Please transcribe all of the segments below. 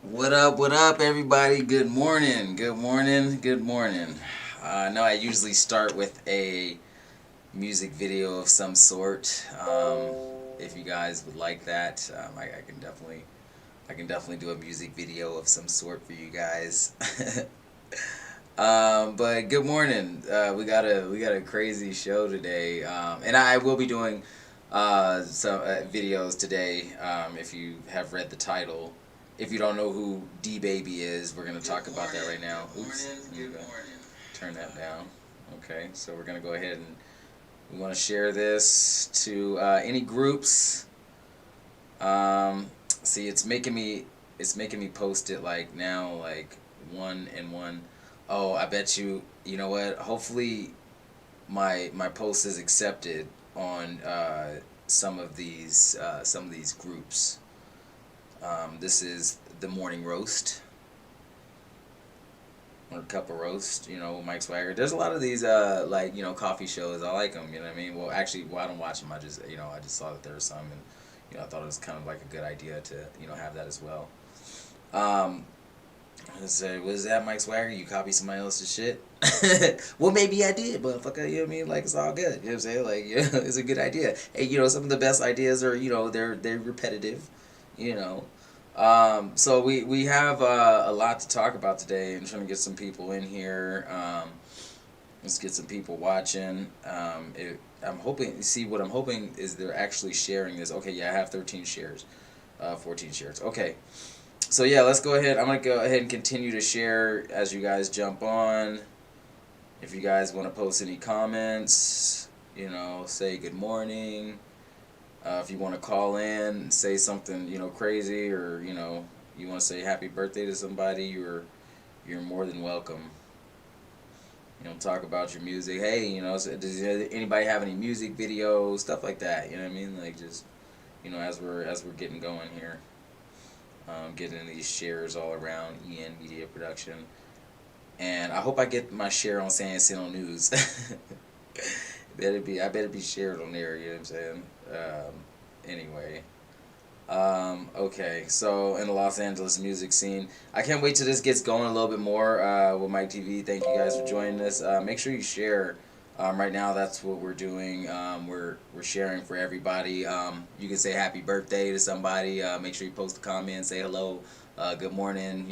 What up, everybody? Good morning, good morning, good morning. I know I usually start with a music video of some sort. If you guys would like that, I can definitely do a music video of some sort for you guys. But good morning. We got a crazy show today, and I will be doing some videos today. If you have read the title, if you don't know who D Baby is, we're gonna talk about that right now. Oops, good morning. Turn that down. Okay, so we're gonna go ahead and we want to share this to any groups. See, it's making me post it like now, like one and one. Oh, I bet you. You know what? Hopefully, my post is accepted on some of these groups. This is the morning roast or cup of roast. Mike Swagger. There's a lot of these coffee shows. I like them. You know what I mean? Well, actually, I don't watch them. I just saw that there was some, and I thought it was kind of like a good idea to have that as well. Um, Let's say, was that Mike Swagger? You copy somebody else's shit? Well, maybe I did, but fuck, you know what I mean? Like, it's all good. You know what I'm saying? Like, yeah, it's a good idea. Hey, some of the best ideas are, they're repetitive, you know. So we have a lot to talk about today. I'm trying to get some people in here. Let's get some people watching. I'm hoping, see, what I'm hoping is they're actually sharing this. Okay, yeah, I have 13 shares, 14 shares. Okay. So yeah, let's go ahead. I'm gonna go ahead and continue to share as you guys jump on. If you guys want to post any comments, say good morning. If you want to call in and say something, crazy, or you want to say happy birthday to somebody, you're more than welcome. Talk about your music. Hey, does anybody have any music videos, stuff like that? You know what I mean? Like, just as we're getting going here. Getting these shares all around EN Media Production. And I hope I get my share on San Antonio News. I better be shared on there, you know what I'm saying? Anyway. Okay, so in the Los Angeles music scene, I can't wait till this gets going a little bit more with Mike TV. Thank you guys for joining us. Make sure you share. Right now, that's what we're doing. We're sharing for everybody. You can say happy birthday to somebody. Make sure you post a comment, say hello, good morning.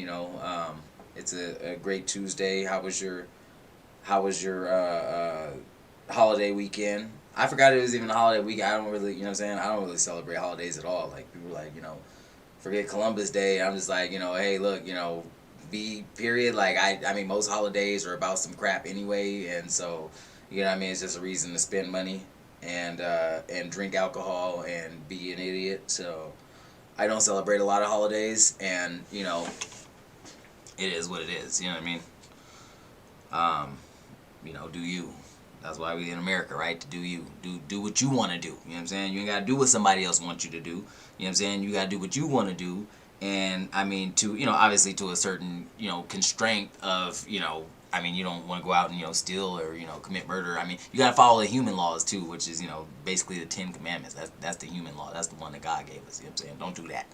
It's a great Tuesday. How was your holiday weekend? I forgot it was even a holiday weekend. I don't really, you know what I'm saying? I don't really celebrate holidays at all. Like, people are like, forget Columbus Day. I'm just like, hey, look, B period. Like, I mean, most holidays are about some crap anyway, and so, you know what I mean? It's just a reason to spend money and drink alcohol and be an idiot. So I don't celebrate a lot of holidays, and it is what it is. You know what I mean? Do you? That's why we in America, right? To do you. Do what you want to do. You know what I'm saying? You ain't got to do what somebody else wants you to do. You know what I'm saying? You got to do what you want to do. And, I mean, obviously to a certain, constraint of, I mean, you don't want to go out and, steal or, commit murder. I mean, you got to follow the human laws, too, which is, basically the 10 Commandments. That's the human law. That's the one that God gave us. You know what I'm saying? Don't do that.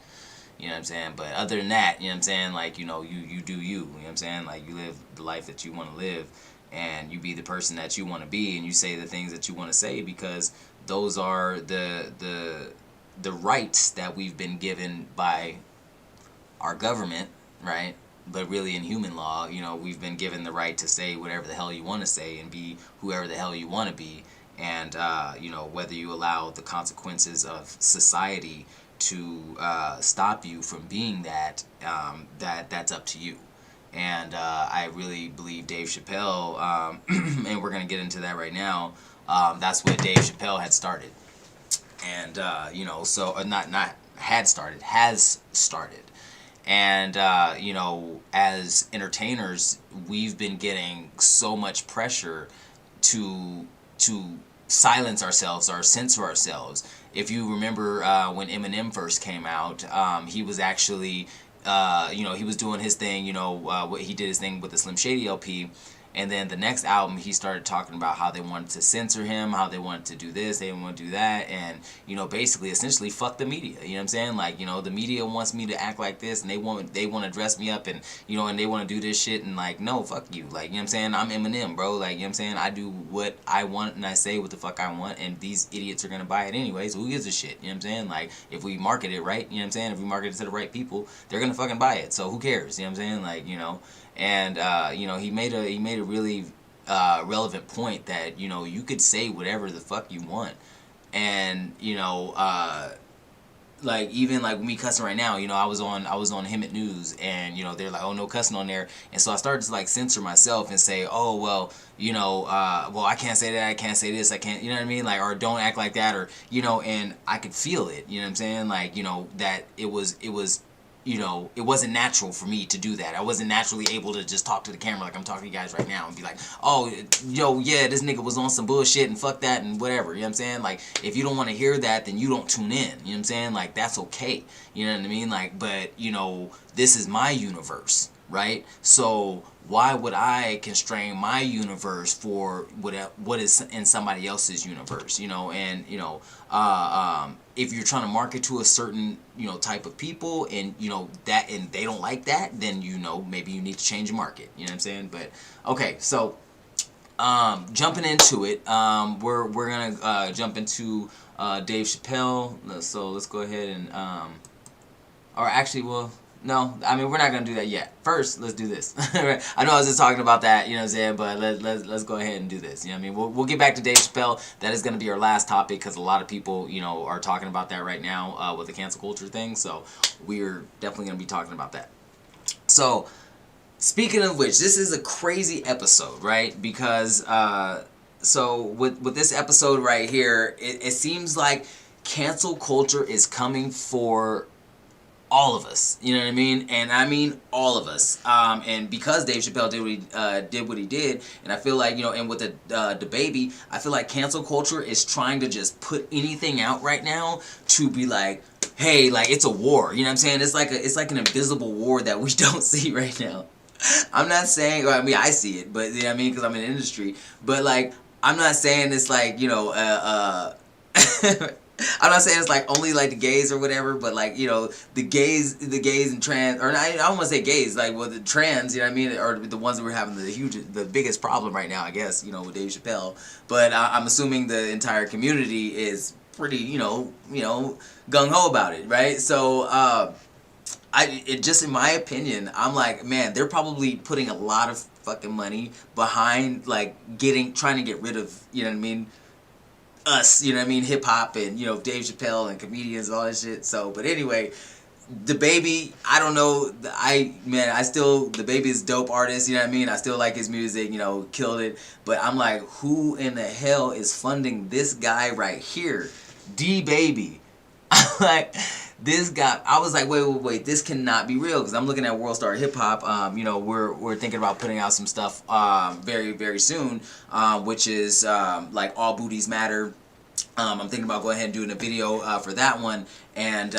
You know what I'm saying? But other than that, you know what I'm saying? Like, you do you. You know what I'm saying? Like, you live the life that you want to live. And you be the person that you want to be, and you say the things that you want to say, because those are the rights that we've been given by our government, right? But really, in human law, we've been given the right to say whatever the hell you want to say and be whoever the hell you want to be, and whether you allow the consequences of society to stop you from being that, that's up to you. And I really believe Dave Chappelle, and we're going to get into that right now, that's what Dave Chappelle had started. And, so, not had started, has started. And, as entertainers, we've been getting so much pressure to silence ourselves or censor ourselves. If you remember when Eminem first came out, he was actually he was doing his thing, he did his thing with the Slim Shady LP, And then the next album, he started talking about how they wanted to censor him, how they wanted to do this, they didn't want to do that, and, you know, basically, essentially, fuck the media. You know what I'm saying? Like, you know, the media wants me to act like this, and they want to dress me up, and, you know, and they want to do this shit, and, like, no, fuck you. Like, you know what I'm saying? I'm Eminem, bro. Like, you know what I'm saying? I do what I want, and I say what the fuck I want, and these idiots are gonna buy it anyways. Who gives a shit? You know what I'm saying? Like, if we market it right, you know what I'm saying? If we market it to the right people, they're gonna fucking buy it. So who cares? You know what I'm saying? Like, you know, and you know, he made a really relevant point that, you know, you could say whatever the fuck you want, and, you know, like, even like me cussing right now, you know, I was on Him at News, and, you know, they're like, oh, no cussing on there, and so I started to like censor myself and say, oh, well, you know, well, I can't say that, I can't say this, I can't, you know what I mean, like, or don't act like that, or, you know, and I could feel it, you know what I'm saying, like, you know, that it was you know, it wasn't natural for me to do that. I wasn't naturally able to just talk to the camera like I'm talking to you guys right now and be like, oh, yo, yeah, this nigga was on some bullshit and fuck that and whatever, you know what I'm saying? Like, if you don't want to hear that, then you don't tune in, you know what I'm saying? Like, that's okay, you know what I mean? Like, but, you know, this is my universe, right? So why would I constrain my universe for what is in somebody else's universe, you know? And, you know, if you're trying to market to a certain, you know, type of people, and, you know, that, and they don't like that, then, you know, maybe you need to change the market, you know what I'm saying? But okay, so jumping into it, we're gonna jump into Dave Chappelle. So let's go ahead and or actually, well, no, I mean, we're not gonna do that yet. First, let's do this. I know I was just talking about that, you know what I'm saying, but let's go ahead and do this. You know what I mean? We'll get back to Dave Chappelle. That is gonna be our last topic, because a lot of people, you know, are talking about that right now with the cancel culture thing. So we're definitely gonna be talking about that. So, speaking of which, this is a crazy episode, right? Because so with this episode right here, it seems like cancel culture is coming for all of us, you know what I mean? And I mean all of us. And because Dave Chappelle did what he did, and I feel like, you know, and with the baby, I feel like cancel culture is trying to just put anything out right now to be like, hey, like, it's a war. You know what I'm saying? It's like an invisible war that we don't see right now. I'm not saying, well, I mean, I see it, but, you know what I mean, because I'm in the industry. But, like, I'm not saying it's like, you know, I'm not saying it's like only like the gays or whatever, but, like, you know, the gays and trans, or I don't want to say gays, like, well, the trans, you know what I mean, are the ones that we're having the biggest problem right now, I guess, you know, with Dave Chappelle. But I'm assuming the entire community is pretty, you know, gung ho about it, right? So, just in my opinion, I'm like, man, they're probably putting a lot of fucking money behind, like, trying to get rid of, you know what I mean, us, you know what I mean, hip hop, and, you know, Dave Chappelle and comedians and all that shit. So, but anyway, the baby, I don't know, the baby is a dope artist, you know what I mean, I still like his music, you know, killed it, but I'm like, who in the hell is funding this guy right here, D-Baby? Like, this guy, I was like, wait, this cannot be real, because I'm looking at World Star Hip Hop. You know, we're thinking about putting out some stuff very, very soon, which is like All Booties Matter. I'm thinking about going ahead and doing a video for that one, and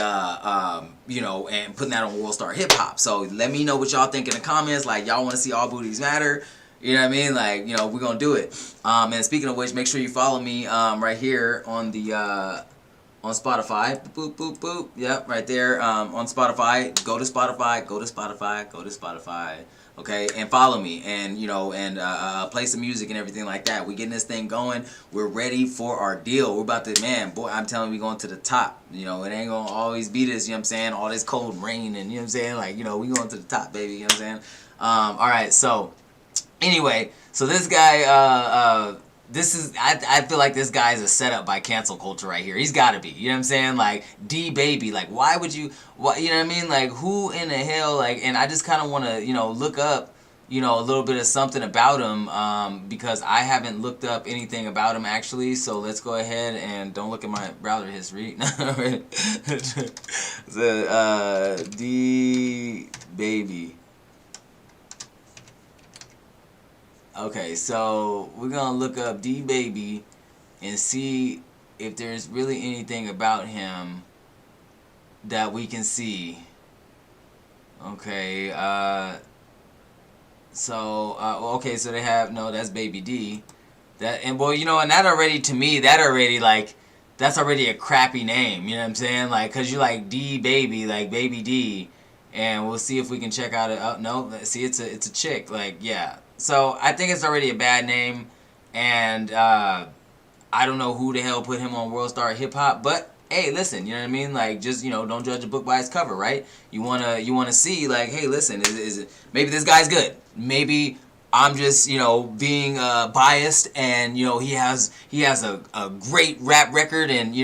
you know, and putting that on World Star Hip Hop. So let me know what y'all think in the comments. Like, y'all want to see All Booties Matter? You know what I mean? Like, you know, we're gonna do it. And speaking of which, make sure you follow me right here on the on Spotify. Boop, boop, boop. Yep, right there on Spotify. Go to Spotify. Go to Spotify. Go to Spotify. Okay, and follow me, and, you know, and play some music and everything like that. We getting this thing going. We're ready for our deal. We're about to, man, boy, I'm telling you, we going to the top. You know, it ain't gonna always be this, you know what I'm saying, all this cold rain, and, you know what I'm saying, like, you know, we going to the top, baby, you know what I'm saying. All right, so anyway, so this guy, I feel like this guy is a setup by cancel culture right here. He's got to be. You know what I'm saying? Like, D-Baby. Like, why would you, you know what I mean? Like, who in the hell, like, and I just kind of want to, you know, look up, you know, a little bit of something about him, because I haven't looked up anything about him, actually. So let's go ahead and don't look at my browser history. The D-Baby. Okay, so we're gonna look up D-Baby and see if there's really anything about him that we can see. Okay, So okay, so they have no. That's Baby D. That and well, you know, and that already to me, that already like that's already a crappy name. You know what I'm saying? Like, cause you like D Baby, like Baby D, and we'll see if we can check out it. Oh no, see it's a chick. Like yeah. So I think it's already a bad name, and I don't know who the hell put him on World Star Hip Hop, but hey, listen, you know what I mean? Like, just don't judge a book by its cover, right? You wanna see like, hey, listen, is it maybe this guy's good? Maybe I'm just being biased, and he has a great rap record, and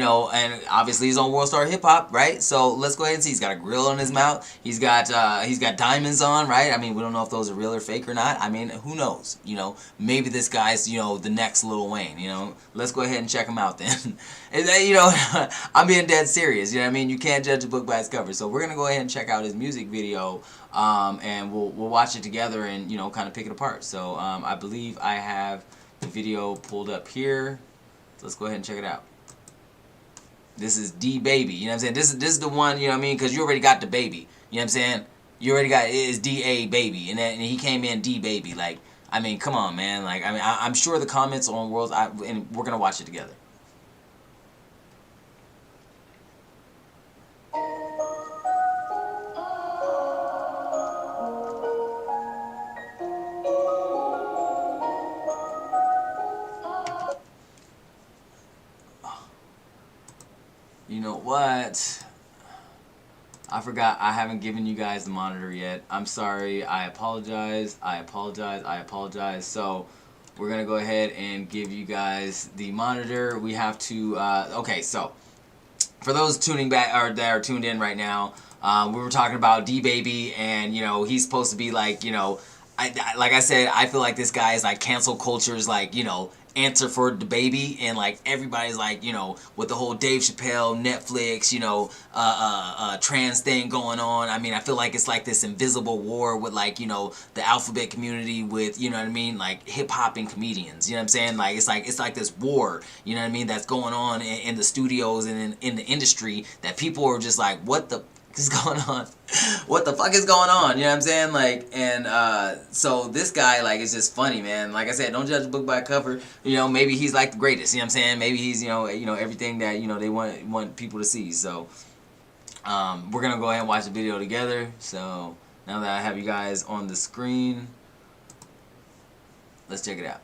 obviously he's on World Star Hip Hop, right? So let's go ahead and see. He's got a grill on his mouth. He's got diamonds on, right? I mean, we don't know if those are real or fake or not. I mean, who knows? Maybe this guy's the next Lil Wayne. Let's go ahead and check him out then. I'm being dead serious. You know what I mean? You can't judge a book by its cover. So we're gonna go ahead and check out his music video. And we'll watch it together and kind of pick it apart. So I believe I have the video pulled up here. So let's go ahead and check it out. This is D Baby. You know what I'm saying? This is the one. You know what I mean? Because you already got the baby. You know what I'm saying? You already got it is D-A Baby, and he came in D Baby. Like, I mean, come on, man. Like, I mean, I'm sure the comments on Worlds, and we're gonna watch it together. You know what? I forgot I haven't given you guys the monitor yet. I'm sorry. I apologize. I apologize. I apologize. So we're going to go ahead and give you guys the monitor. We have to... okay, so for those tuning back or that are tuned in right now, we were talking about D-Baby, and, he's supposed to be like, like I said, I feel like this guy is like cancel culture's like, answer for the baby, and like everybody's like with the whole Dave Chappelle Netflix trans thing going on. I mean, I feel like it's like this invisible war with like the alphabet community with what I mean, like hip hop and comedians. You know what I'm saying? Like it's like this war. You know what I mean? That's going on in the studios and in the industry that people are just like, what the is going on? What the fuck is going on? You know what I'm saying? Like, and so this guy, like, it's just funny, man. Like I said, don't judge a book by a cover. Maybe he's like the greatest. You know what I'm saying? Maybe he's everything that they want people to see. So we're gonna go ahead and watch the video together. So now that I have you guys on the screen, let's check it out.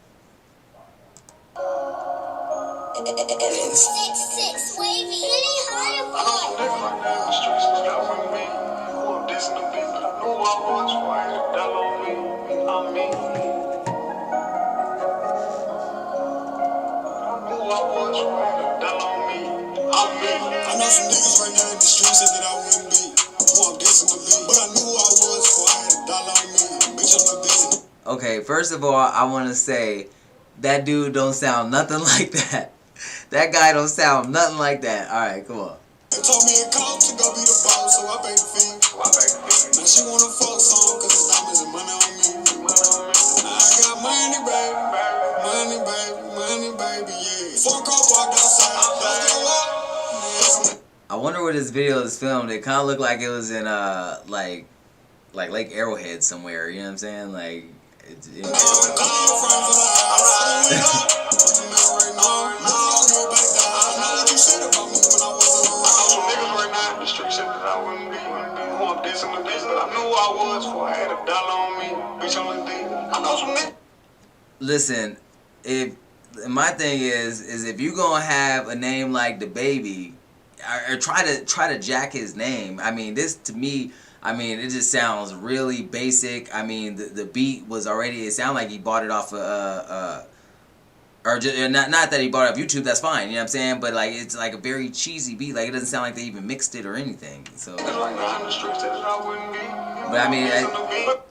Six, wavy, any I know some niggas right now in the streets said that I wouldn't be who I'm dissing to be, but I knew who I was before I had a dollar on me. Bitch, I'm a bitch. Okay, first of all, I want to say that dude don't sound nothing like that. That guy don't sound nothing like that. All right, come on. They told me it cost to go be the boss, so I paid the fee. Now she wanna fuck song cause it's diamonds and money on me. I got money, baby. Money, baby. Money, baby, yeah. Fuck up, walk outside. I wonder where this video is filmed. It kind of looked like it was in like Lake Arrowhead somewhere. You know what I'm saying? Like listen, if my thing is if you gonna have a name like the baby, or try to jack his name. I mean, this to me, I mean, it just sounds really basic. I mean, the beat was already. It sounded like he bought it off or just, not that he bought it off YouTube. That's fine. You know what I'm saying? But like, it's like a very cheesy beat. Like it doesn't sound like they even mixed it or anything. So. But I mean,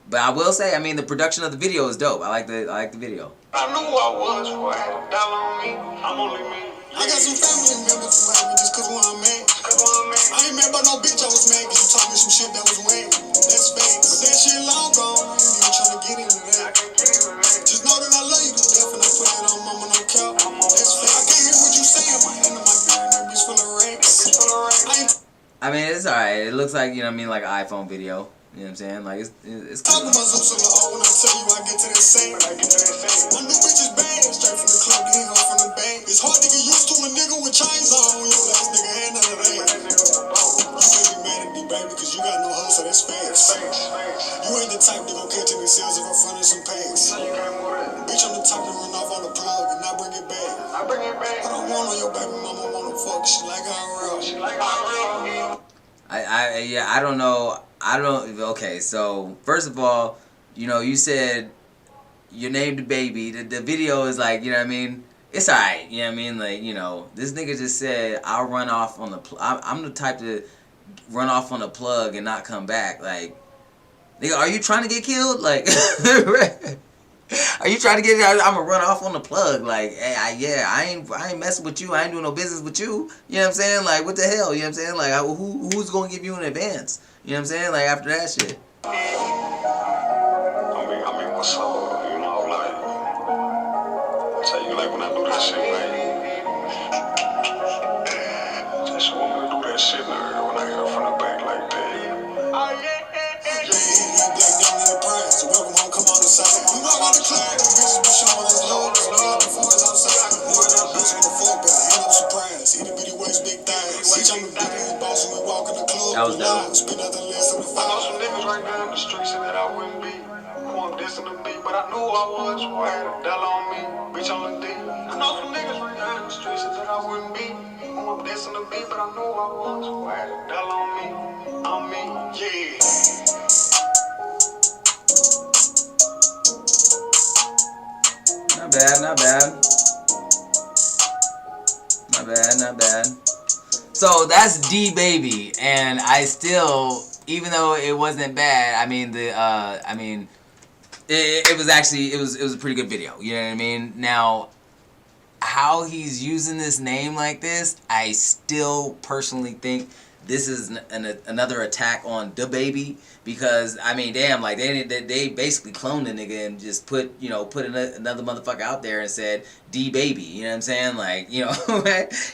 but I will say, I mean, the production of the video is dope. I like the video. I knew I was before I had a dollar on me. I'm only me. I got some family members who hate me just cause where I'm at. I ain't mad about no bitch, I was mad cause you taught me some shit that was wet. That's fake, but that shit long gone. You ain't tryna get into that. Just know that I love you to death and I put that on mama, no cap. That's fake. I can't hear what you saying, my hand in my beard and that bitch full of racks. I mean, it's alright. It looks like, like an iPhone video. You know what I'm saying? Like, it's Talking cool. about some solo when I tell you I get to that same. My new bitch is bad, straight from the club, getting her from the bank. It's hard to get used to a nigga with chains on when your last nigga had none of that. You may be mad at me, baby, cause you got no hoe, so that's facts. You ain't the type that gon' catch any sales if I front of some packs. Bitch, I'm the type to run off on the plug and not bring it back. I don't want on your baby mama wanna fuck, she like how real. Yeah, I don't know. Okay, so first of all, you know, you said you named the baby. The video is like, you know what I mean? It's alright, you know what I mean? Like, you know, this nigga just said, I'll run off on the I'm the type to run off on the plug and not come back. Like, nigga, are you trying to get killed? Like, are you trying to get? I'm gonna run off on the plug. Like, hey, I ain't messing with you. I ain't doing no business with you. You know what I'm saying? Like, what the hell? You know what I'm saying? Like, who's gonna give you an advance? You know what I'm saying? Like, after that shit. I mean, what's up? You know, like, I tell you, like, when I do that shit, like, just want me to do that shit, nigga, when I hit her from the back like that. Oh, yeah. Black down in the prime, so welcome home, come on inside. We walk out the club, the bitches be showing us love, it's love before it's outside. More than a bitch on the fuck, but ain't no surprise. Itty bitty waist, big thighs. Bitch, I'm the biggest boss when we walk in the club. That was dope. Spend nothing less than the five. I know some niggas right now in the streets and that I wouldn't be. Who I'm dissing to be, but I knew I was. Who had a dollar on me, bitch on the D. I know some niggas right now in the streets and that I wouldn't be. Who I'm dissing to be, but I knew I was. Who had a dollar on me, yeah. Not bad, not bad. Not bad, not bad. So that's D Baby, and I still, even though it wasn't bad, I mean it was actually it was a pretty good video. You know what I mean? Now, how he's using this name like this, I still personally think this is another attack on the baby, because I mean, damn, like they basically cloned the nigga and just put another motherfucker out there and said D Baby. You know what I'm saying? Like, you know,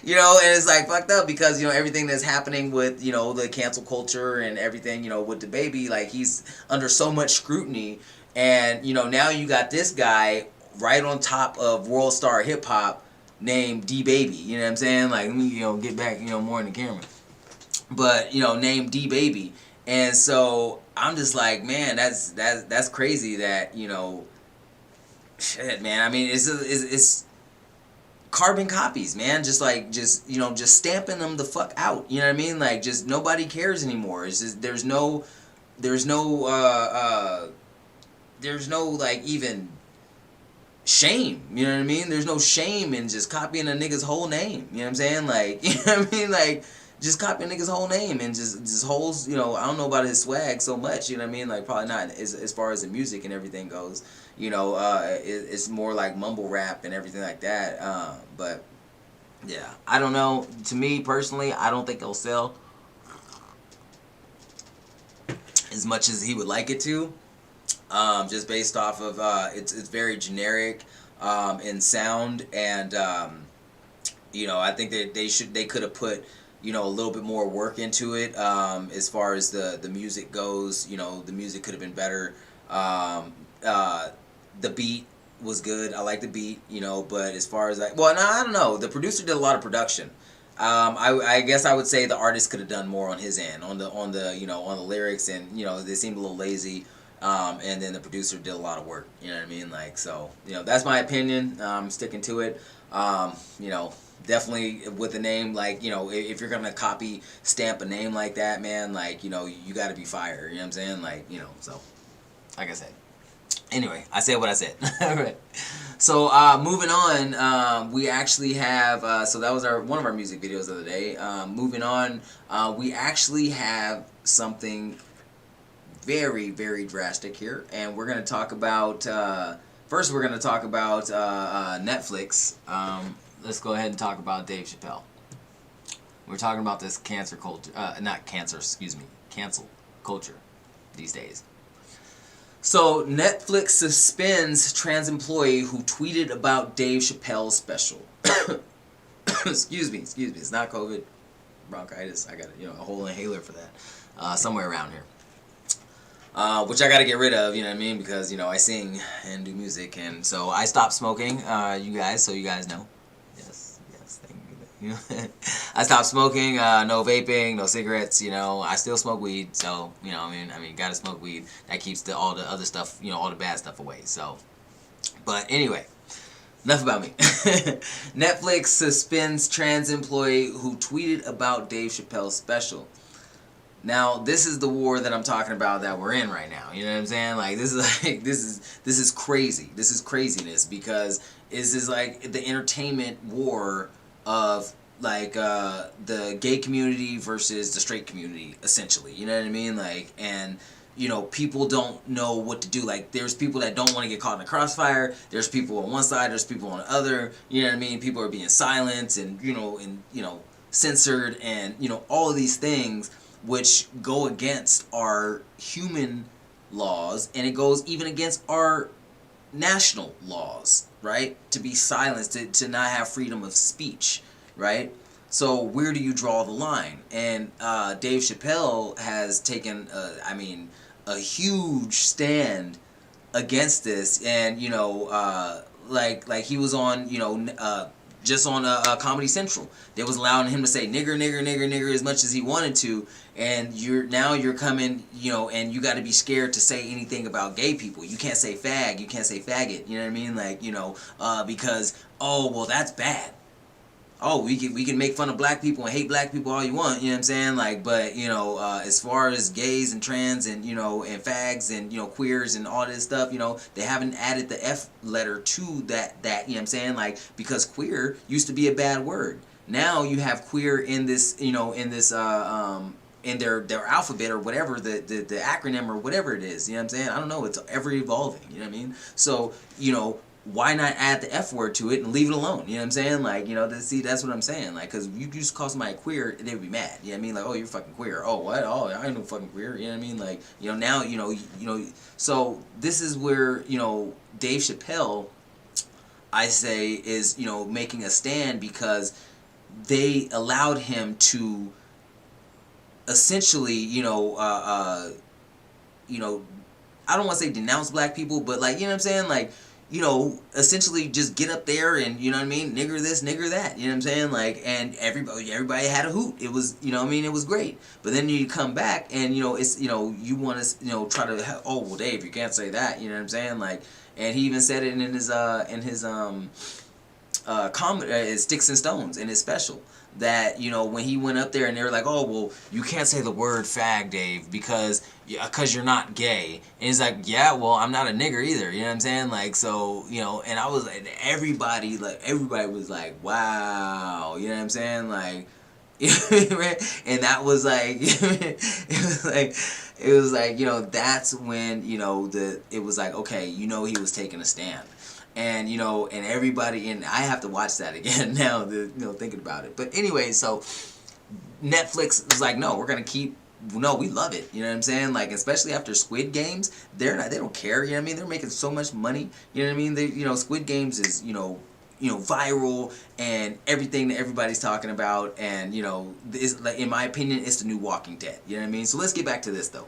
you know, and it's like fucked up because, you know, everything that's happening with, you know, the cancel culture and everything, you know, with the baby, like he's under so much scrutiny, and you know, now you got this guy right on top of world star hip hop named D Baby. You know what I'm saying? Like, let me, you know, get back, you know, more in the camera. But, you know, named D Baby. And so I'm just like, man, that's crazy that, you know, shit, man. I mean, it's carbon copies, man. Just you know, just stamping them the fuck out. You know what I mean? Like, just nobody cares anymore. It's just there's no like even shame, you know what I mean? There's no shame in just copying a nigga's whole name. You know what I'm saying? Like, you know what I mean? Like, just copying a nigga's whole name and just holds, you know, I don't know about his swag so much, you know what I mean? Like, probably not as far as the music and everything goes. You know, it's more like mumble rap and everything like that. But yeah, I don't know. To me personally, I don't think it'll sell as much as he would like it to. Just based off of it's very generic in sound, and you know, I think that they could have put, you know, a little bit more work into it as far as the music goes. You know, the music could have been better. The beat was good. I like the beat, you know, but as far as I don't know. The producer did a lot of production. I guess I would say the artist could have done more on his end, on the you know, on the lyrics, and you know, they seemed a little lazy. And then the producer did a lot of work. You know what I mean? Like, so, you know, that's my opinion. I'm sticking to it. You know, definitely with a name like, you know, if you're gonna copy stamp a name like that, man, like, you know, you got to be fired. You know what I'm saying? Like, you know, so like I said. Anyway, I said what I said. All right. So moving on, we actually have so that was one of our music videos of the day. Moving on, we actually have something very, very drastic here, and we're going to talk about first we're going to talk about Netflix. Let's go ahead and talk about Dave Chappelle. We're talking about this cancel culture, not cancer, excuse me, cancel culture these days. So Netflix suspends trans employee who tweeted about Dave Chappelle's special. excuse me, it's not COVID, bronchitis. I got, you know, a whole inhaler for that somewhere around here. which I got to get rid of. You know what I mean? Because I sing and do music, and so I stopped smoking. You guys, so you guys know. Yes, yes, thank you. I stopped smoking. No vaping, no cigarettes. I still smoke weed. So I mean, gotta smoke weed. That keeps all the other stuff, all the bad stuff away. So, but anyway. Enough about me. Netflix suspends trans employee who tweeted about Dave Chappelle's special. Now, this is the war that I'm talking about that we're in right now. You know what I'm saying? Like this is crazy. This is craziness because this is like the entertainment war of like the gay community versus the straight community, essentially. You know what I mean? Like, and people don't know what to do. Like, there's people that don't want to get caught in a crossfire. There's people on one side. There's people on the other. You know what I mean? People are being silenced and censored and all of these things which go against our human laws, and it goes even against our national laws, right? To be silenced, to not have freedom of speech, right? So where do you draw the line? And Dave Chappelle has taken, a huge stand against this, and like he was on, just on Comedy Central. They was allowing him to say nigger, nigger, nigger, nigger as much as he wanted to, and you're coming, and you got to be scared to say anything about gay people. You can't say fag, you can't say faggot. You know what I mean? Like because well that's bad. Oh, we can make fun of black people and hate black people all you want, you know what I'm saying? Like, but as far as gays and trans and and fags and queers and all this stuff, they haven't added the F letter to that you know what I'm saying? Like, because queer used to be a bad word. Now you have queer in this, in this in their alphabet or whatever, the acronym or whatever it is, you know what I'm saying? I don't know, it's ever evolving, you know what I mean? So, why not add the F word to it and leave it alone? You know what I'm saying? Like, see, that's what I'm saying. Like, because you just call somebody queer, they would be mad. You know what I mean? Like, oh, you're fucking queer. Oh, what? Oh, I ain't no fucking queer. You know what I mean? Like, now, so this is where, Dave Chappelle, I say, is, making a stand because they allowed him to essentially, I don't want to say denounce black people, but like, you know what I'm saying? Like, essentially just get up there and, you know what I mean, nigger this, nigger that, you know what I'm saying? Like, and everybody had a hoot. It was, you know what I mean, it was great. But then you come back and, it's, you want to, try to, oh, well, Dave, you can't say that, you know what I'm saying? Like, and he even said it in his Sticks and Stones in his special, that when he went up there and they were like, oh, well, you can't say the word fag, Dave, because you're not gay. And he's like, yeah, well, I'm not a nigger either, you know what I'm saying? Like, so, and I was like, everybody was like, wow, you know what I'm saying? Like, and that was like it was like that's when it was like, okay, he was taking a stand. And and everybody, and I have to watch that again now, thinking about it. But anyway, so Netflix was like, no, we're gonna keep. No, we love it. You know what I'm saying? Like, especially after Squid Games, they don't care. You know what I mean? They're making so much money. You know what I mean? Squid Games is viral and everything that everybody's talking about, and is, like, in my opinion, it's the new Walking Dead. You know what I mean? So let's get back to this though.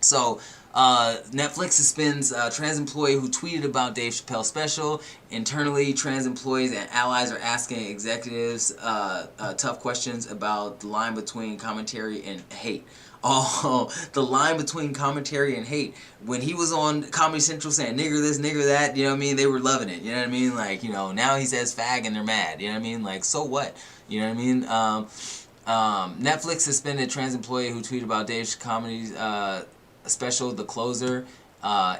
So, Netflix suspends trans employee who tweeted about Dave Chappelle's special. Internally, trans employees and allies are asking executives tough questions about the line between commentary and hate. Oh, the line between commentary and hate. When he was on Comedy Central saying nigger this, nigger that, you know what I mean? They were loving it, you know what I mean? Like, now he says fag and they're mad, you know what I mean? Like, so what? You know what I mean? Netflix suspended trans employee who tweeted about Dave's comedy special, The Closer.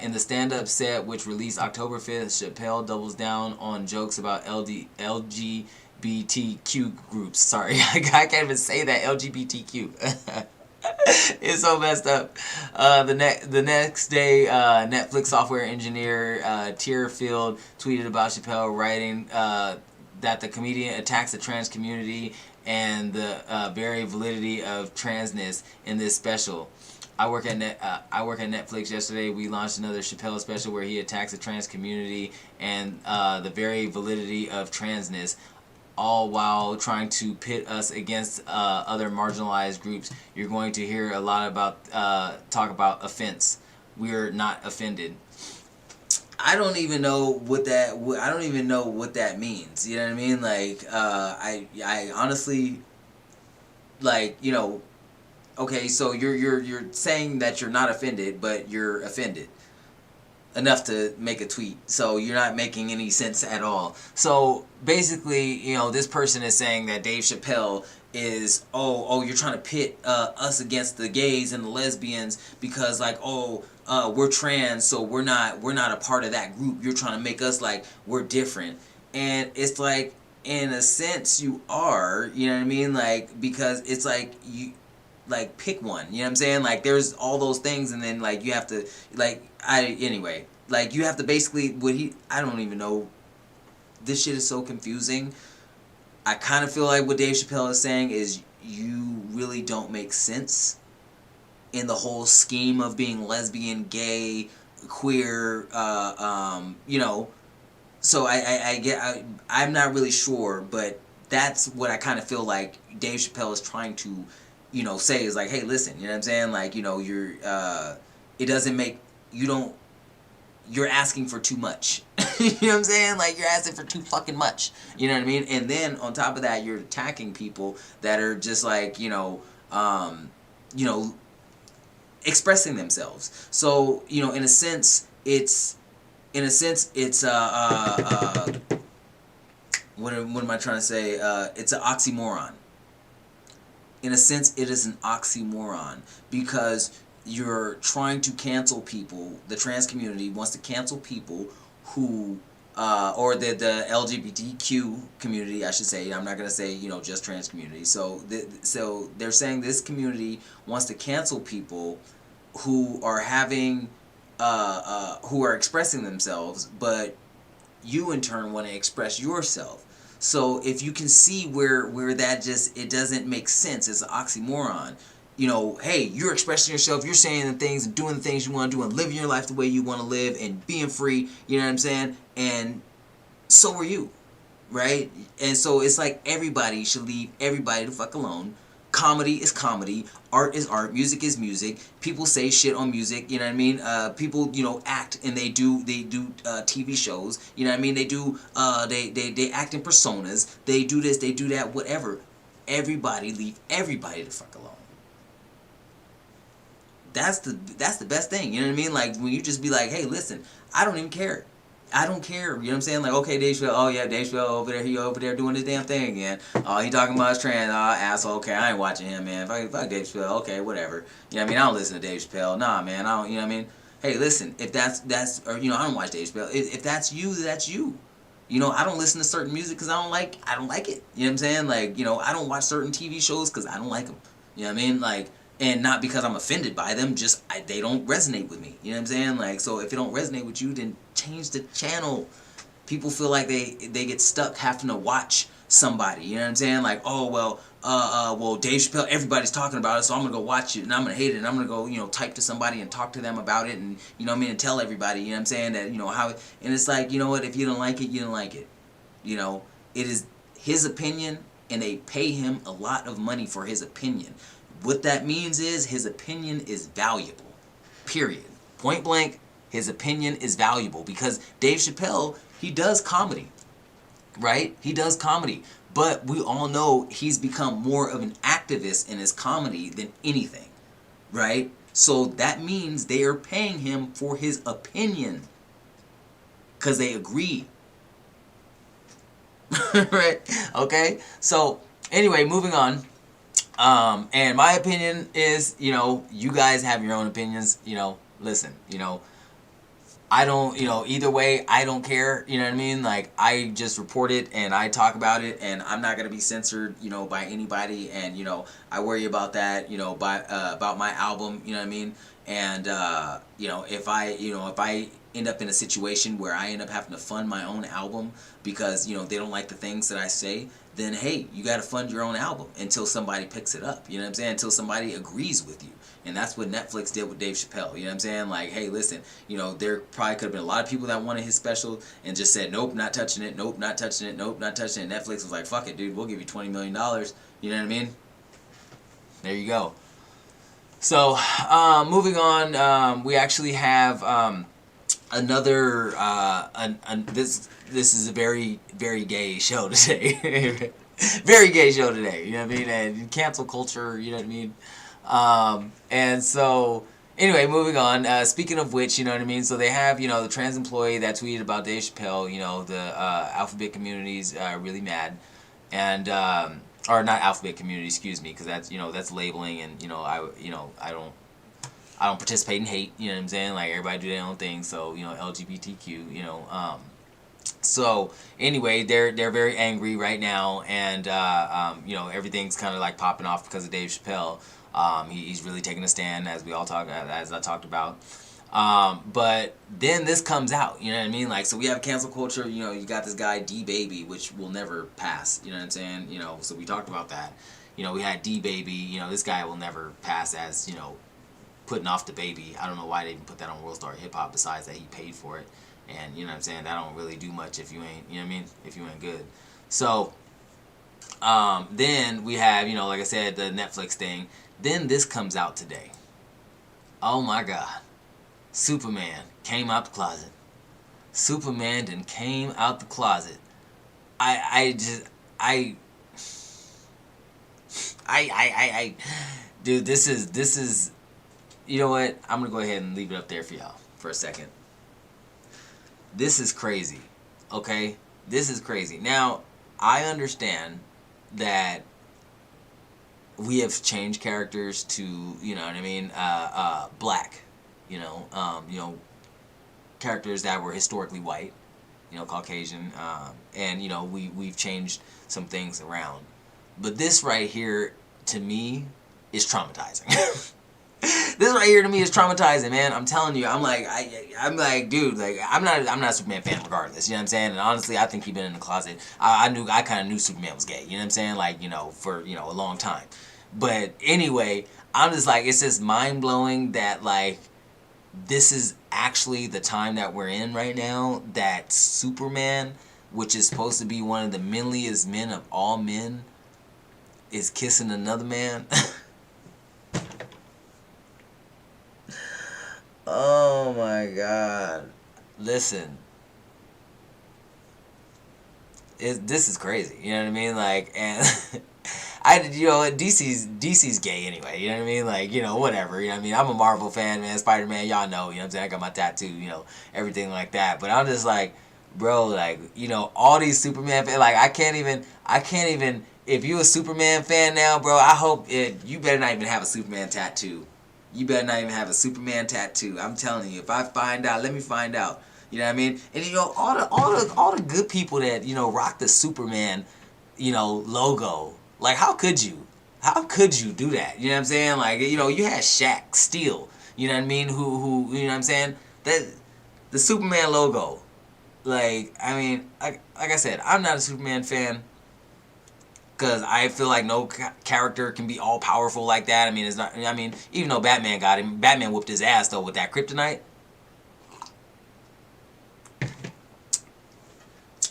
In the stand-up set, which released October 5th, Chappelle doubles down on jokes about LGBTQ groups. Sorry, I can't even say that, LGBTQ. It's so messed up. The next day, Netflix software engineer Tierfield tweeted about Chappelle, writing that the comedian attacks the trans community and the very validity of transness in this special. I work at Netflix. Yesterday, we launched another Chappelle special where he attacks the trans community and the very validity of transness, all while trying to pit us against other marginalized groups. You're going to hear a lot about talk about offense. we're not offended. I don't even know what that. I don't even know what that means. You know what I mean? Like, I honestly, like, okay, so you're saying that you're not offended, but you're offended enough to make a tweet. So you're not making any sense at all. So basically, this person is saying that Dave Chappelle is, you're trying to pit us against the gays and the lesbians because, like, we're trans, so we're not a part of that group. You're trying to make us like we're different. And it's like, in a sense you are, you know what I mean? Like, because it's like, you like, pick one, you know what I'm saying? Like, there's all those things, and then, like, you have to, like, anyway, like, you have to basically, I don't even know, this shit is so confusing. I kind of feel like what Dave Chappelle is saying is, you really don't make sense in the whole scheme of being lesbian, gay, queer, so I'm not really sure, but that's what I kind of feel like Dave Chappelle is trying to, say, is like, hey, listen, you know what I'm saying? Like, you're, it doesn't make, you don't, you're asking for too much. You know what I'm saying? Like, you're asking for too fucking much. You know what I mean? And then on top of that, you're attacking people that are just like, you know, expressing themselves. So, in a sense, what am I trying to say? It's an oxymoron. In a sense, it is an oxymoron because you're trying to cancel people. The trans community wants to cancel people who, or the LGBTQ community, I should say. I'm not gonna say just trans community. So so they're saying this community wants to cancel people who are having, who are expressing themselves, but you in turn want to express yourself. So if you can see where that just, it doesn't make sense, it's an oxymoron. Hey, you're expressing yourself, you're saying the things and doing the things you want to do and living your life the way you want to live and being free, you know what I'm saying? And so are you, right? And so it's like, everybody should leave everybody the fuck alone. Comedy is comedy, art is art, music is music. People say shit on music, you know what I mean? People, act, and they do TV shows, you know what I mean? They do, they act in personas, they do this, they do that, whatever. Everybody leave everybody the fuck alone. That's the best thing, you know what I mean? Like, when you just be like, hey, listen, I don't even care. I don't care, you know what I'm saying? Like, okay, Dave Chappelle, oh yeah, Dave Chappelle over there, he over there doing his damn thing again. Oh, he talking about his trans, asshole, okay, I ain't watching him, man. Fuck Dave Chappelle, okay, whatever. You know what I mean? I don't listen to Dave Chappelle, nah, man, I don't, you know what I mean? Hey, listen, if that's, or, I don't watch Dave Chappelle. If that's you, that's you. I don't listen to certain music because I don't like it. You know what I'm saying? Like, I don't watch certain TV shows because I don't like them. You know what I mean? Like, and not because I'm offended by them, just they don't resonate with me. You know what I'm saying? Like, so if it don't resonate with you, then change the channel. People feel like they get stuck having to watch somebody. You know what I'm saying? Like, oh well, Dave Chappelle, everybody's talking about it, so I'm gonna go watch it and I'm gonna hate it and I'm gonna go type to somebody and talk to them about it, and you know what I mean, and tell everybody. You know what I'm saying, that how, and it's like, what, if you don't like it, you don't like it. It is his opinion, and they pay him a lot of money for his opinion. What that means is his opinion is valuable. Period. Point blank, his opinion is valuable because Dave Chappelle, he does comedy, right? He does comedy. But we all know he's become more of an activist in his comedy than anything, right? So that means they are paying him for his opinion because they agree. Right? Okay? So, anyway, moving on. And my opinion is, you guys have your own opinions, listen, I don't, either way, I don't care, you know what I mean? Like, I just report it and I talk about it, and I'm not going to be censored, by anybody, and, I worry about that, about my album, you know what I mean? And, if I end up in a situation where I end up having to fund my own album because, they don't like the things that I say, then hey, you got to fund your own album until somebody picks it up, you know what I'm saying? Until somebody agrees with you. And that's what Netflix did with Dave Chappelle, you know what I'm saying? Like, hey, listen, there probably could have been a lot of people that wanted his special and just said, nope, not touching it, nope, not touching it, nope, not touching it. Netflix was like, fuck it, dude, we'll give you $20 million, you know what I mean? There you go. So, moving on, we actually have another. This is a very very gay show today. Very gay show today. You know what I mean? And cancel culture. You know what I mean? And so. Anyway, moving on. Speaking of which, you know what I mean. So they have, the trans employee that tweeted about Dave Chappelle. The alphabet community's really mad, and or not alphabet community, excuse me, because that's labeling, and I don't participate in hate. You know what I'm saying? Like everybody do their own thing. So LGBTQ. So anyway, they're very angry right now, and everything's kind of like popping off because of Dave Chappelle. He's really taking a stand, as I talked about. But then this comes out, you know what I mean? Like, so we have cancel culture. You got this guy D Baby, which will never pass. You know what I'm saying? So we talked about that. We had D Baby. This guy will never pass as putting off the baby. I don't know why they even put that on World Star Hip Hop. Besides that, he paid for it. And you know what I'm saying, that don't really do much if you ain't, you know what I mean, if you ain't good. So then we have, like I said, the Netflix thing. Then this comes out today. Oh my God. Superman came out the closet. Superman then came out the closet. I dude, this is you know what, I'm gonna go ahead and leave it up there for y'all for a second. This is crazy, okay? This is crazy. Now, I understand that we have changed characters to, you know what I mean, black, characters that were historically white, Caucasian, and, we've changed some things around. But this right here, to me, is traumatizing. This right here to me is traumatizing, man. I'm telling you, I'm like, dude, like, I'm not a Superman fan regardless. You know what I'm saying? And honestly, I think he's been in the closet. I kind of knew Superman was gay. You know what I'm saying? Like, for a long time. But anyway, I'm just like, it's just mind blowing that like this is actually the time that we're in right now. That Superman, which is supposed to be one of the manliest men of all men, is kissing another man. Oh my God. Listen. This is crazy. You know what I mean? Like, and DC's gay anyway. You know what I mean? Like, whatever. You know what I mean? I'm a Marvel fan, man. Spider-Man, y'all know. You know what I'm saying? I got my tattoo, everything like that. But I'm just like, bro, like, all these Superman fans, like, I can't even, if you a Superman fan now, bro, I hope you better not even have a Superman tattoo. You better not even have a Superman tattoo. I'm telling you, if I find out, let me find out. You know what I mean? And all the good people that rock the Superman, logo. Like, how could you? How could you do that? You know what I'm saying? Like, you had Shaq Steele. You know what I mean? Who you know what I'm saying? That the Superman logo. Like, I mean, like I said, I'm not a Superman fan. Because I feel like no character can be all powerful like that. I mean, it's not. I mean, even though Batman got him, Batman whooped his ass though with that kryptonite.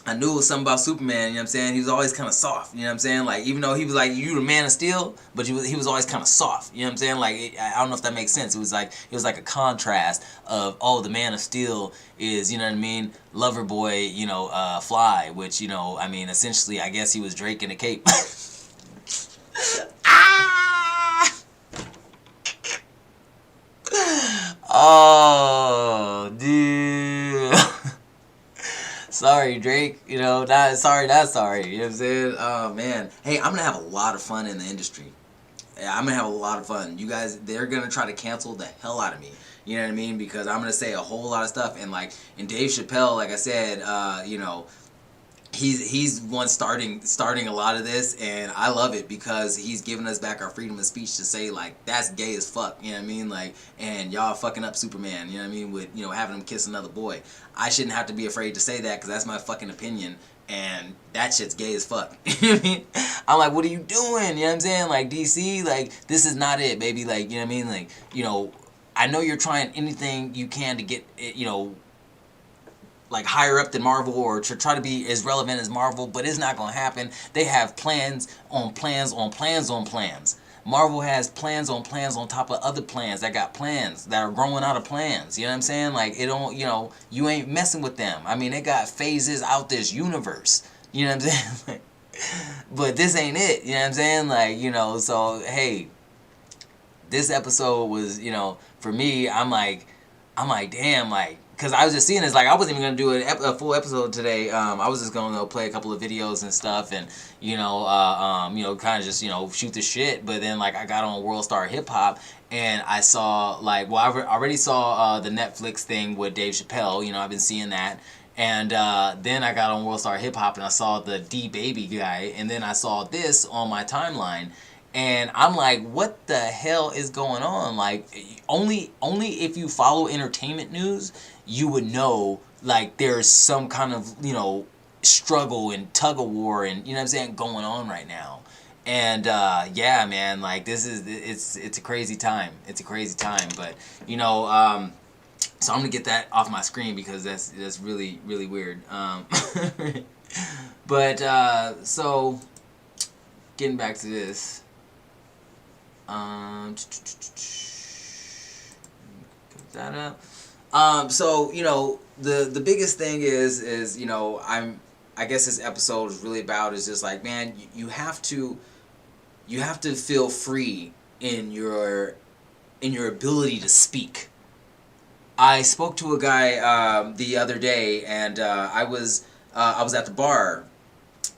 I knew it was something about Superman. You know what I'm saying? He was always kind of soft. You know what I'm saying? Like, even though he was like you, the Man of Steel, but he was always kind of soft. You know what I'm saying? Like, I don't know if that makes sense. It was like a contrast of the Man of Steel is, you know what I mean, lover boy, Fly, which I mean, essentially, I guess he was Drake in a cape. Ah! Oh, dude. Sorry, Drake. Not sorry, not sorry. You know what I'm saying? Oh, man. Hey, I'm going to have a lot of fun in the industry. Yeah, I'm going to have a lot of fun. You guys, they're going to try to cancel the hell out of me. You know what I mean? Because I'm going to say a whole lot of stuff. And, and Dave Chappelle, like I said, he's one starting a lot of this, and I love it because he's giving us back our freedom of speech to say, like, that's gay as fuck, you know what I mean? Like, and y'all fucking up Superman, you know what I mean, with having him kiss another boy. I shouldn't have to be afraid to say that because that's my fucking opinion, and that shit's gay as fuck. You know what I mean? I'm like, what are you doing? You know what I'm saying? Like, DC, like, this is not it, baby. Like, you know what I mean? Like, I know you're trying anything you can to get it, like higher up than Marvel or to try to be as relevant as Marvel, but it's not gonna happen. They have plans on plans on plans on plans. Marvel has plans on plans on top of other plans that got plans that are growing out of plans. You know what I'm saying? Like, it don't, you ain't messing with them. I mean, they got phases out this universe. You know what I'm saying? But this ain't it. You know what I'm saying? Like, so hey, this episode was, for me, I'm like, damn, like, because I was just seeing this, like, I wasn't even going to do a full episode today. I was just going to play a couple of videos and stuff and, kind of just, shoot the shit. But then, like, I got on World Star Hip Hop and I saw, like, well, I already saw the Netflix thing with Dave Chappelle. I've been seeing that. And then I got on World Star Hip Hop and I saw the D Baby guy. And then I saw this on my timeline. And I'm like, what the hell is going on? Like, only if you follow entertainment news, you would know, like, there's some kind of, struggle and tug of war and, you know what I'm saying, going on right now. And, yeah, man, like, it's a crazy time. It's a crazy time. But, so I'm going to get that off my screen because that's really, really weird. But, so, getting back to this. Put that up. So the biggest thing is I guess this episode is really about is just like, man, you have to feel free in your ability to speak. I spoke to a guy the other day, and I was at the bar.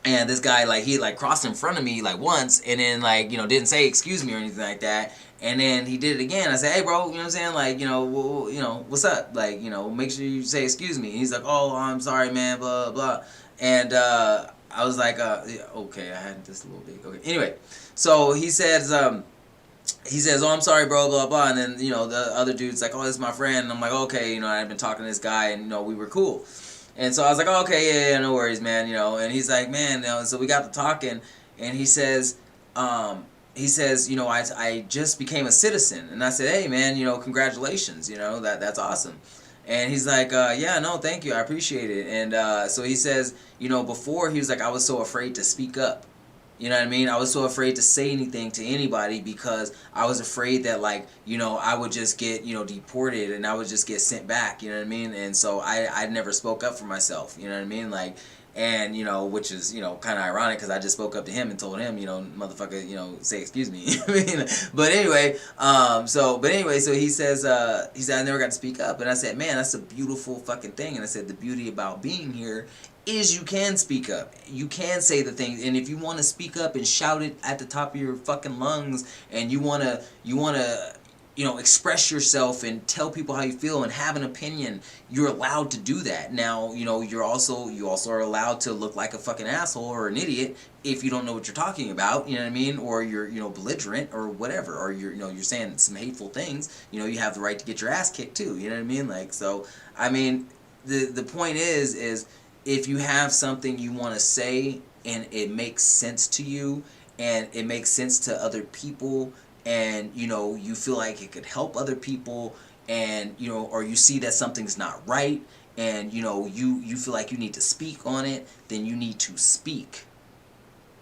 And this guy, like, he, like, crossed in front of me, like, once, and then, like, didn't say excuse me or anything like that. And then he did it again. I said, hey, bro, you know what I'm saying? Like, well, what's up? Like, make sure you say excuse me. And he's like, oh, I'm sorry, man, blah, blah. And I was like, yeah, okay, I had this a little big. Okay, anyway. So he says, oh, I'm sorry, bro, blah, blah. And then, the other dude's like, oh, this is my friend. And I'm like, okay, I've been talking to this guy, and, we were cool. And so I was like, oh, okay, yeah, no worries, man, and he's like, man, so we got to talking, and he says, I just became a citizen, and I said, hey, man, congratulations, that's awesome, and he's like, yeah, no, thank you, I appreciate it, and so he says, before, he was like, I was so afraid to speak up. You know what I mean? I was so afraid to say anything to anybody because I was afraid that, like, I would just get, deported and I would just get sent back, you know what I mean? And so I never spoke up for myself, you know what I mean? Like, and, which is, kind of ironic because I just spoke up to him and told him, motherfucker, say excuse me. I mean, but anyway, so he said, I never got to speak up. And I said, man, that's a beautiful fucking thing. And I said, the beauty about being here is you can speak up. You can say the things, and if you want to speak up and shout it at the top of your fucking lungs, and you wanna, express yourself and tell people how you feel and have an opinion, you're allowed to do that. Now, you also are allowed to look like a fucking asshole or an idiot if you don't know what you're talking about, you know what I mean, or you're, belligerent or whatever, or you're saying some hateful things. You have the right to get your ass kicked too. You know what I mean? Like, so, I mean, the point is. If you have something you want to say and it makes sense to you and it makes sense to other people and, you feel like it could help other people and, or you see that something's not right and, you feel like you need to speak on it, then you need to speak.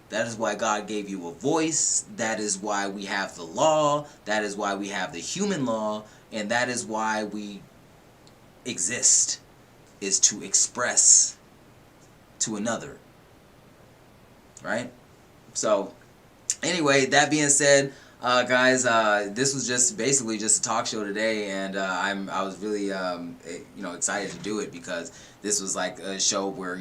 That is why God gave you a voice. That is why we have the law. That is why we have the human law. And that is why we exist, is to express to another, right? So anyway, that being said, guys, this was just basically just a talk show today, and I was really excited to do it because this was like a show where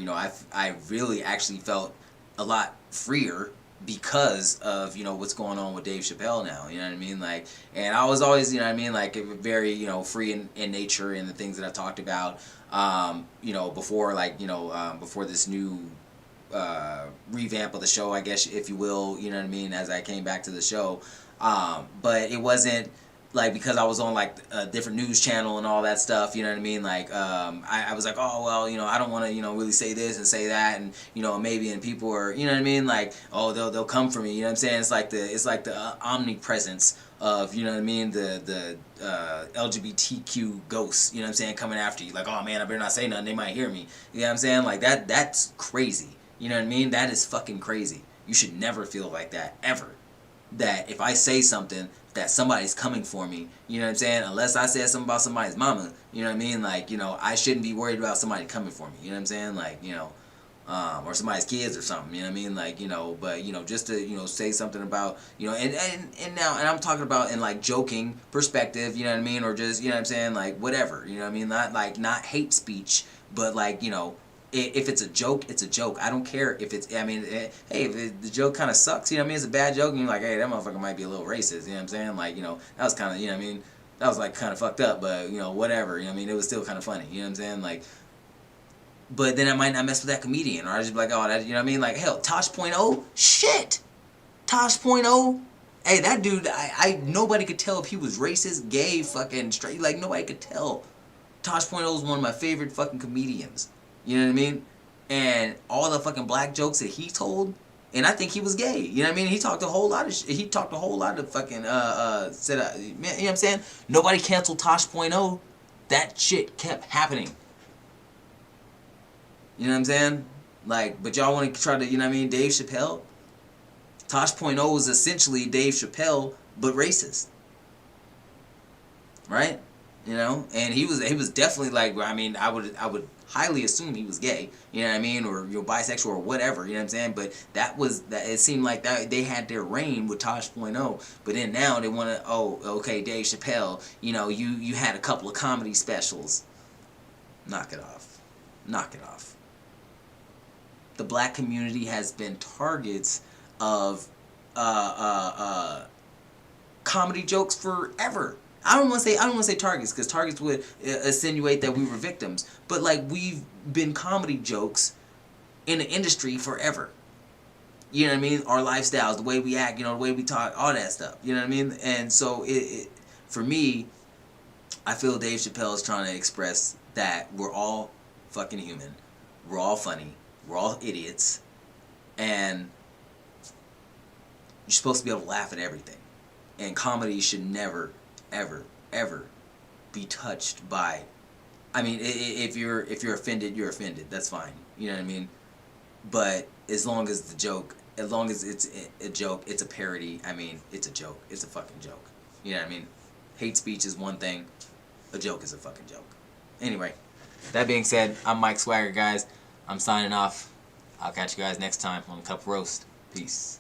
I really actually felt a lot freer because of what's going on with Dave Chappelle now, you know what I mean, like, and I was always like very free in nature in the things that I talked about before, like before this new revamp of the show, I guess, if you will, you know what I mean, as I came back to the show, but it wasn't like because I was on like a different news channel and all that stuff, you know what I mean, like I was like, oh well, I don't want to really say this and say that, and maybe, and people are, you know what I mean, like, oh, they'll come for me, you know what I'm saying, it's like the omnipresence of, you know what I mean, the LGBTQ ghosts, you know what I'm saying, coming after you, like, oh man, I better not say nothing, they might hear me, you know what I'm saying, like that's crazy, you know what I mean, that is fucking crazy. You should never feel like that, ever. that if I say something, that somebody's coming for me. You know what I'm saying? Unless I said something about somebody's mama, you know what I mean? Like, you know, I shouldn't be worried about somebody coming for me. You know what I'm saying? Like, you know, or somebody's kids or something, you know what I mean? Like, you know, but, you know, just to, you know, say something about, you know, and now, and I'm talking about in, like, joking perspective, you know what I mean? Or just, you know what I'm saying? Like, whatever, you know what I mean? Not, like, not hate speech, but, like, you know, if it's a joke, it's a joke. I don't care if it's, I mean, hey, if the joke kind of sucks, you know what I mean? It's a bad joke, and you're like, hey, that motherfucker might be a little racist, you know what I'm saying? Like, you know, that was kind of, you know what I mean? That was, like, kind of fucked up, but, you know, whatever, you know what I mean? It was still kind of funny, you know what I'm saying? Like, but then I might not mess with that comedian, or I just be like, oh, that, you know what I mean? Like, hell, Tosh.0, shit, Tosh.0, hey, that dude, nobody could tell if he was racist, gay, fucking straight, like, nobody could tell. Tosh.0 is one of my favorite fucking comedians, you know what I mean? And all the fucking black jokes that he told, and I think he was gay, you know what I mean? He talked a whole lot of he talked a whole lot of fucking, said, you know what I'm saying? Nobody canceled Tosh.0, that shit kept happening. You know what I'm saying? Like, but y'all want to try to, you know what I mean? Dave Chappelle. Tosh.0 was essentially Dave Chappelle, but racist, right? You know, and he was definitely like, I mean, I would highly assume he was gay, you know what I mean, or you're bisexual or whatever, you know what I'm saying? But that was that. It seemed like that they had their reign with Tosh.0, but then now they want to, oh, okay, Dave Chappelle, you know, you had a couple of comedy specials, knock it off, knock it off. The black community has been targets of comedy jokes forever. I don't want to say targets, because targets would insinuate that we were victims. But like, we've been comedy jokes in the industry forever. You know what I mean? Our lifestyles, the way we act, you know, the way we talk, all that stuff. You know what I mean? And so for me, I feel Dave Chappelle is trying to express that we're all fucking human. We're all funny. We're all idiots. And you're supposed to be able to laugh at everything. And comedy should never, ever, ever be touched by. I mean, if you're offended, you're offended. That's fine. You know what I mean? But as long as the joke, as long as it's a joke, it's a parody. I mean, it's a joke. It's a fucking joke. You know what I mean? Hate speech is one thing. A joke is a fucking joke. Anyway, that being said, I'm Mike Swagger, guys. I'm signing off. I'll catch you guys next time on Cup Roast. Peace.